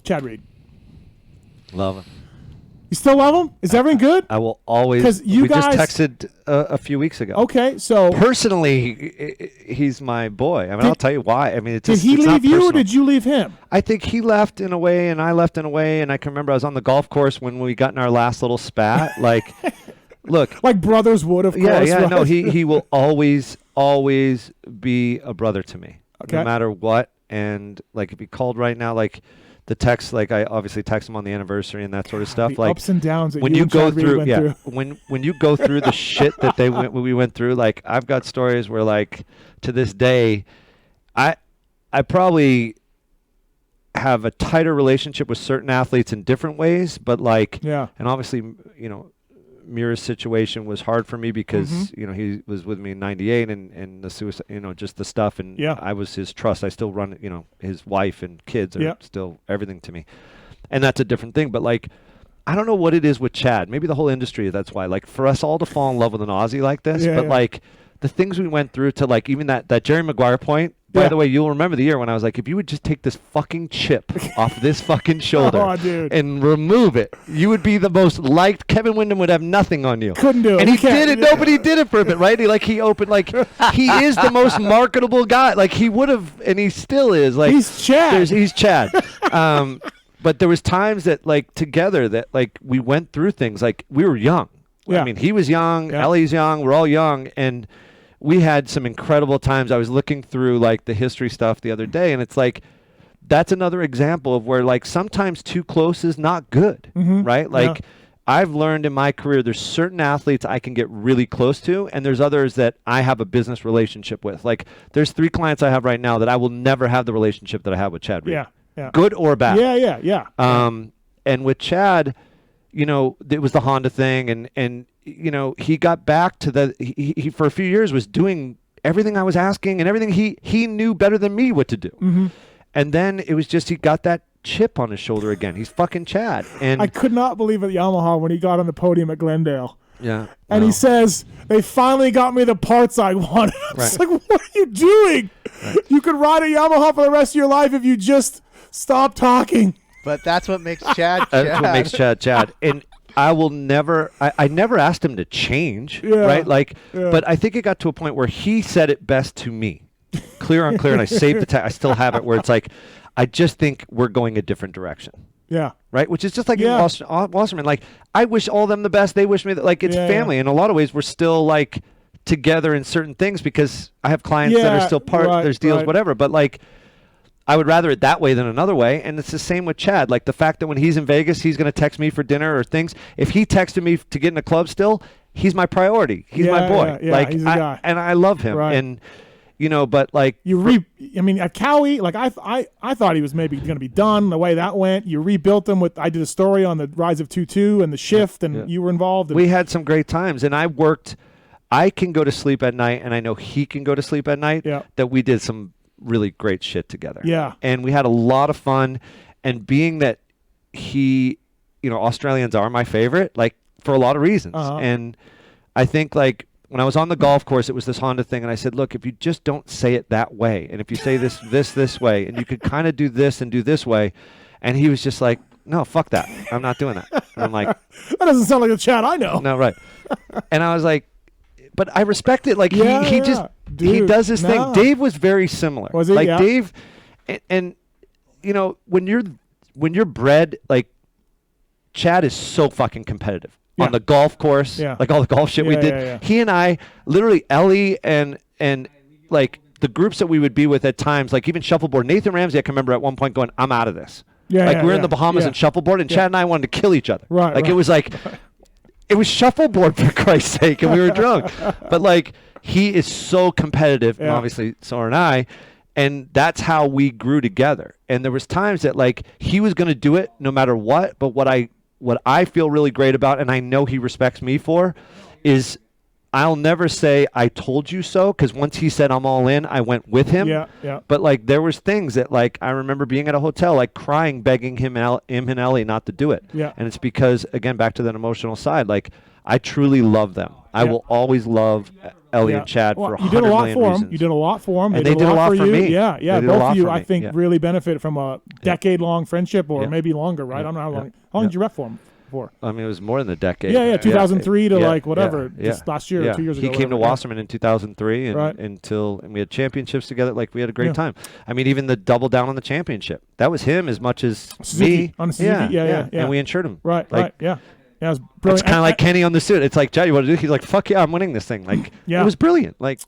Chad Reed. Love him. You still love him? Is everything good? I will always. 'Cause we guys- just texted a few weeks ago. Okay, so Personally, he's my boy. I mean, I'll tell you why. I mean, it's did just, he it's not leave you or personal. did you leave him? I think he left in a way, and I left in a way, and I can remember I was on the golf course when we got in our last little spat. Like, look, Like brothers would, of yeah, course. yeah, right? no, he will always be a brother to me, Okay. no matter what. And like, if he called right now, like the text, like I obviously text him on the anniversary and that sort of stuff. The Like ups and downs that when you you and go Chad Reed through, went yeah, through. when you go through the shit that we went through, like I've got stories where, like, to this day, I probably have a tighter relationship with certain athletes in different ways, but like, Yeah. and obviously, you know, Mira's situation was hard for me because Mm-hmm. you know, he was with me in '98 and the suicide, you know, just the stuff, and Yeah. I was his trust. I still run, you know, his wife and kids are Yeah. still everything to me, and that's a different thing. But like, I don't know what it is with Chad. Maybe the whole industry. That's why. Like, for us all to fall in love with an Aussie like this, Yeah, but yeah. like the things we went through to, like, even that Jerry Maguire point. By Yeah. the way, you'll remember the year when I was like, if you would just take this fucking chip off this fucking shoulder Oh, dude. and remove it, you would be the most liked. Kevin Windham would have nothing on you. Couldn't do it. And he We can't- did it. Nobody did it for a bit, right? He opened, like, he is the most marketable guy. Like, he would have, and he still is. Like, He's Chad. He's Chad. But there was times that, like, together that, like, we went through things. Like, we were young. Yeah. I mean, he was young. Yeah. Ellie's young. We're all young. And we had some incredible times. I was looking through, like, the history stuff the other day, and it's like, that's another example of where, like, sometimes too close is not good, right? Like, I've learned in my career there's certain athletes I can get really close to, and there's others that I have a business relationship with. Like, there's 3 clients I have right now that I will never have the relationship that I have with Chad Reed. Yeah, yeah. Good or bad. Yeah. And with Chad, you know, it was the Honda thing, and you know, he got back to he for a few years was doing everything I was asking and everything he knew better than me what to do. Mm-hmm. And then it was just, he got that chip on his shoulder again. He's fucking Chad. And I could not believe at Yamaha when he got on the podium at Glendale. yeah. And he says, they finally got me the parts I wanted. I'm just like, what are you doing? Right. You could ride a Yamaha for the rest of your life if you just stop talking. But that's what makes Chad That's what makes Chad Chad. And I will never, I never asked him to change, right? Like, but I think it got to a point where he said it best to me, clear on clear, and I saved the text. I still have it, where it's like, I just think we're going a different direction. Yeah. Right? Which is just like Wasserman. Like, I wish all of them the best. They wish me that. Like, it's family. In a lot of ways, we're still, like, together in certain things because I have clients that are still part, there's deals, whatever. But, like, I would rather it that way than another way. And it's the same with Chad. Like, the fact that when he's in Vegas, he's going to text me for dinner or things. If he texted me to get in a club still, he's my priority. He's my boy. Like, he's a guy. And I love him. Right. And, you know, but like, I mean, at Cowie, like I thought he was maybe going to be done the way that went. You rebuilt him with, I did a story on the rise of 2-2 and the shift, and you were involved. We had some great times, and I can go to sleep at night, and I know he can go to sleep at night, that we did some really great shit together. Yeah. And we had a lot of fun, and being that he, you know, Australians are my favorite, like, for a lot of reasons. And I think, like, when I was on the golf course, it was this Honda thing, and I said, look, if you just don't say it that way, and if you say this way, and you could kind of do this and do this way, and he was just like, no, fuck that. I'm not doing that. And I'm like, that doesn't sound like a Chad I know. no, right. And I was like, but I respect it. Like, he just, Dude, he does his thing. Dave was very similar. Was he? Like, Yeah. Dave, and you know, when you're bred, like, Chad is so fucking competitive. On the golf course, like all the golf shit we did. He and I, literally, Ellie and like the groups that we would be with at times, like even shuffleboard. Nathan Ramsey, I can remember at one point going, I'm out of this. We were in the Bahamas and shuffleboard, and Chad and I wanted to kill each other. It was like, it was shuffleboard, for Christ's sake, and we were drunk. But like, he is so competitive, and obviously so are I. And that's how we grew together. And there was times that, like, he was going to do it no matter what, but what I feel really great about, and I know he respects me for, is I'll never say I told you so, because once he said I'm all in, I went with him. But like, there was things that, like, I remember being at a hotel, like, crying, begging him and Ellie not to do it. And it's because, again, back to that emotional side, like, I truly love them. I will always love Ellie and Chad for 100 you did a lot million for reasons. them. You did a lot for them. And they did a lot for you. me. Yeah, They did a both lot of you, for I me. think, Yeah. really benefit from a decade-long friendship, or maybe longer. Right? I don't know how long. How long did you rep for him for? I mean, it was more than a decade. Yeah, 2003 to like whatever, just last year or 2 years ago. He came to Wasserman in 2003, and Right. we had championships together. Like, we had a great time. I mean, even the double down on the championship, that was him as much as me. On Suzuki, yeah. And we insured him. Right, like, right, yeah. Yeah, it was It's brilliant. kind of like Kenny on the suit. It's like, Chad, you want to do? He's like, fuck yeah, I'm winning this thing. Like, it was brilliant. Like.